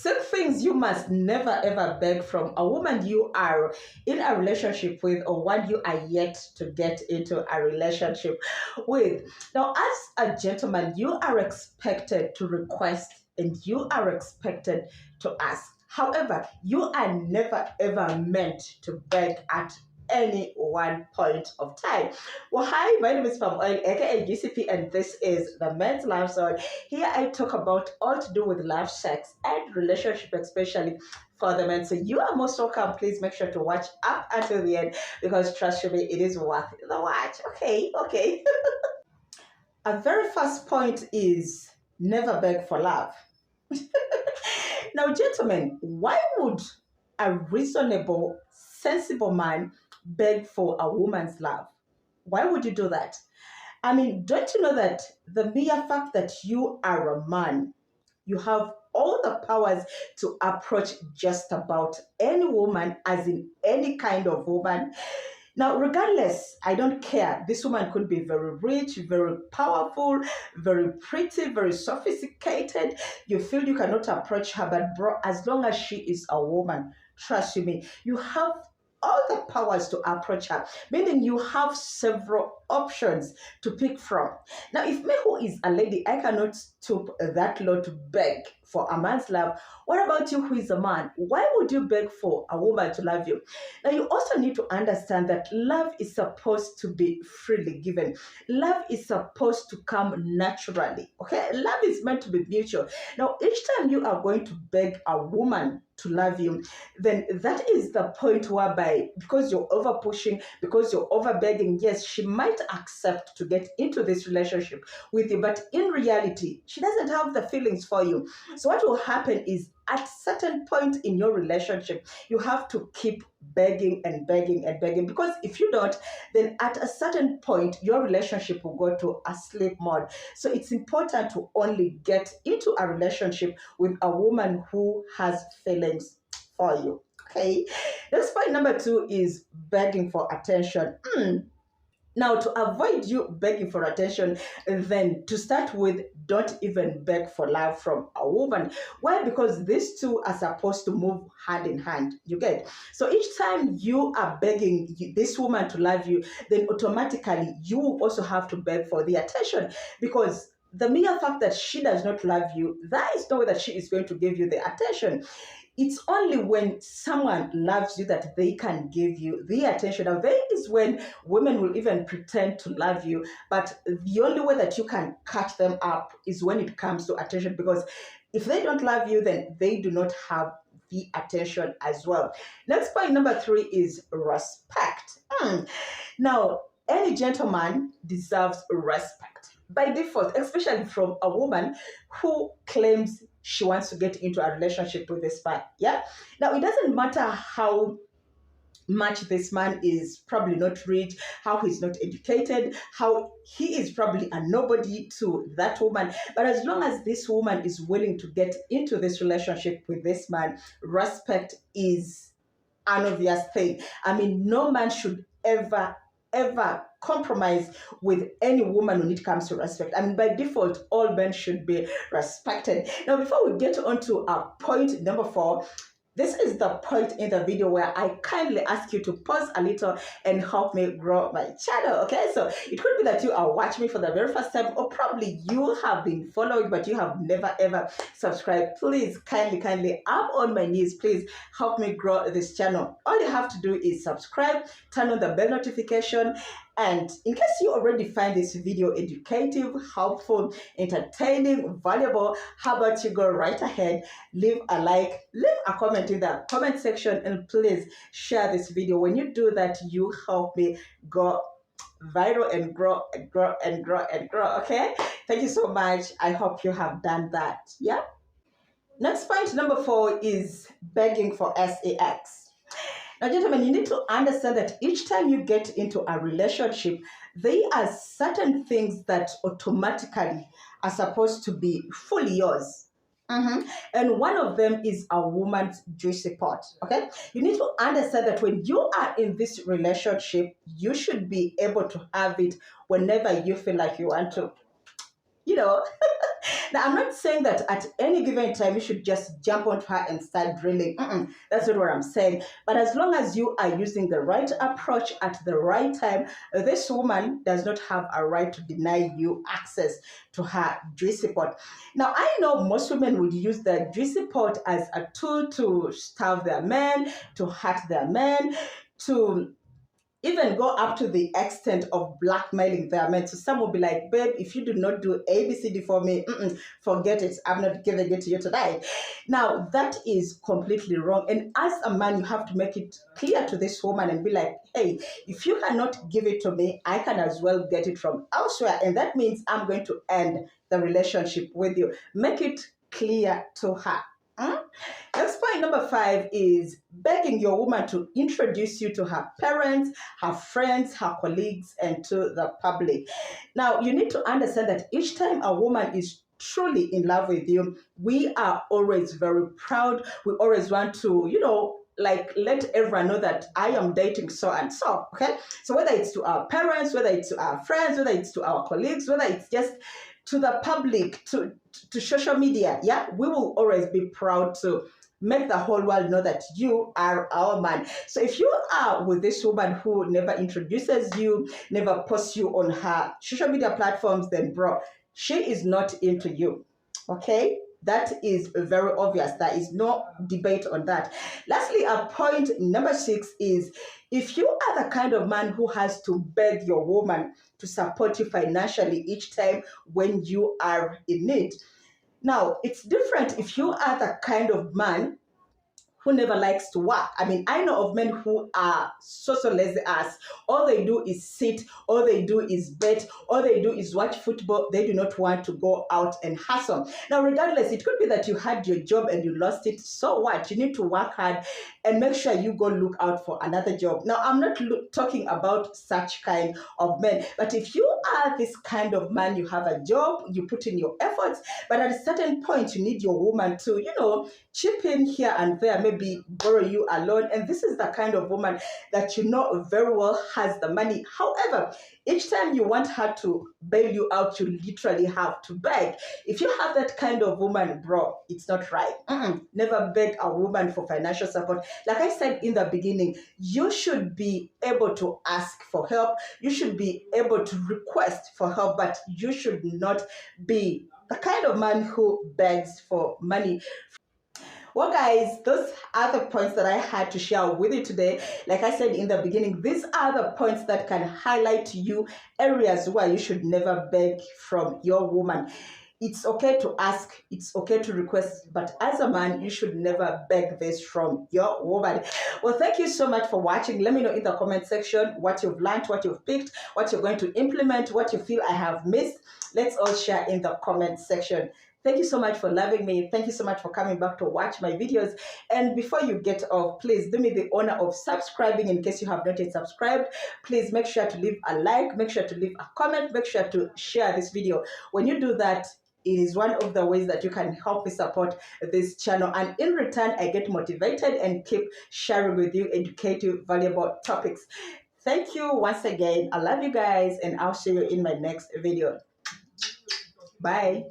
Six things you must never ever beg from a woman you are in a relationship with or one you are yet to get into a relationship with. Now, as a gentleman, you are expected to request and you are expected to ask. However, you are never ever meant to beg at any one point of time. Well, hi, my name is Palm Oil, aka GCP, and this is the Men's Life Zone. Here I talk about all to do with love, sex, and relationship, especially for the men. So you are most welcome. Please make sure to watch up until the end because trust me, it is worth the watch. Okay. A very first point is never beg for love. Now, gentlemen, why would a reasonable, sensible man beg for a woman's love? Why would you do that? I mean, don't you know that the mere fact that you are a man, you have all the powers to approach just about any woman, as in any kind of woman? Now, regardless, I don't care. This woman could be very rich, very powerful, very pretty, very sophisticated. You feel you cannot approach her, but bro, as long as she is a woman, trust me, you have all the powers to approach her, meaning you have several options to pick from. Now, if me who is a lady, I cannot stoop that low to beg for a man's love. What about you who is a man? Why would you beg for a woman to love you? Now, you also need to understand that love is supposed to be freely given. Love is supposed to come naturally, okay? Love is meant to be mutual. Now, each time you are going to beg a woman to love you, then that is the point whereby, because you're over pushing, because you're over begging, yes, she might accept to get into this relationship with you, but in reality, she doesn't have the feelings for you. So what will happen is, at certain point in your relationship, you have to keep begging and begging and begging, because if you don't, then at a certain point your relationship will go to a sleep mode. So it's important to only get into a relationship with a woman who has feelings for you. Okay, next point number 2 is begging for attention. Now, to avoid you begging for attention, then to start with, don't even beg for love from a woman. Why? Because these two are supposed to move hand in hand. You get? So each time you are begging this woman to love you, then automatically you will also have to beg for the attention, because the mere fact that she does not love you, that is no way that she is going to give you the attention. It's only when someone loves you that they can give you the attention. Now, there is when women will even pretend to love you, but the only way that you can catch them up is when it comes to attention, because if they don't love you, then they do not have the attention as well. Next point number 3 is respect. Now, any gentleman deserves respect by default, especially from a woman who claims she wants to get into a relationship with this man. Yeah. Now, it doesn't matter how much this man is probably not rich, how he's not educated, how he is probably a nobody to that woman. But as long as this woman is willing to get into this relationship with this man, respect is an obvious thing. I mean, no man should ever compromise with any woman when it comes to respect. I mean, by default, all men should be respected. Now, before we get on to point number 4, this is the point in the video where I kindly ask you to pause a little and help me grow my channel, okay? So it could be that you are watching me for the very first time, or probably you have been following but you have never ever subscribed. Please, kindly, I'm on my knees. Please help me grow this channel. All you have to do is subscribe, turn on the bell notification, and in case you already find this video educative, helpful, entertaining, valuable, how about you go right ahead, leave a like, leave a comment in the comment section, and please share this video. When you do that, you help me go viral and grow, okay? Thank you so much. I hope you have done that. Yeah. Next point number 4 is begging for sex. Now, gentlemen, you need to understand that each time you get into a relationship, there are certain things that automatically are supposed to be fully yours. And one of them is a woman's juicy part, okay? You need to understand that when you are in this relationship, you should be able to have it whenever you feel like you want to. You know, Now, I'm not saying that at any given time you should just jump onto her and start drilling. That's not what I'm saying. But as long as you are using the right approach at the right time, this woman does not have a right to deny you access to her juicy pot. Now, I know most women would use the juicy pot as a tool to starve their men, to hurt their men, to even go up to the extent of blackmailing their men. So some will be like, babe, if you do not do ABCD for me, forget it. I'm not giving it to you today. Now, that is completely wrong. And as a man, you have to make it clear to this woman and be like, hey, if you cannot give it to me, I can as well get it from elsewhere. And that means I'm going to end the relationship with you. Make it clear to her. Next point number 5 is begging your woman to introduce you to her parents, her friends, her colleagues, and to the public. Now, you need to understand that each time a woman is truly in love with you, we are always very proud. We always want to, like let everyone know that I am dating so and so. Okay. So whether it's to our parents, whether it's to our friends, whether it's to our colleagues, whether it's just to the public, to social media, yeah, we will always be proud to make the whole world know that you are our man. So if you are with this woman who never introduces you, never posts you on her social media platforms, then bro, she is not into you. Okay? That is very obvious. There is no debate on that. Lastly, point number 6 is if you are the kind of man who has to beg your woman to support you financially each time when you are in need. Now, it's different if you are the kind of man who never likes to work. I mean, I know of men who are so lazy as all they do is sit, all they do is bet, all they do is watch football. They do not want to go out and hustle. Now, regardless, it could be that you had your job and you lost it. So what? You need to work hard and make sure you go look out for another job. Now, I'm not talking about such kind of men, but if you are this kind of man, you have a job, you put in your efforts, but at a certain point, you need your woman to, chip in here and there, maybe borrow you a loan. And this is the kind of woman that you know very well has the money. However, each time you want her to bail you out, you literally have to beg. If you have that kind of woman, bro, it's not right. Never beg a woman for financial support. Like I said in the beginning, you should be able to ask for help. You should be able to request for help, but you should not be the kind of man who begs for money. Well, guys, those are the points that I had to share with you today. Like I said in the beginning, these are the points that can highlight to you areas where you should never beg from your woman. It's okay to ask, it's okay to request, but as a man, you should never beg this from your woman. Well, thank you so much for watching. Let me know in the comment section what you've learned, what you've picked, what you're going to implement, what you feel I have missed. Let's all share in the comment section. Thank you so much for loving me. Thank you so much for coming back to watch my videos. And before you get off, please do me the honor of subscribing in case you have not yet subscribed. Please make sure to leave a like, make sure to leave a comment, make sure to share this video. When you do that, it is one of the ways that you can help me support this channel. And in return, I get motivated and keep sharing with you educative, valuable topics. Thank you once again. I love you guys, and I'll see you in my next video. Bye.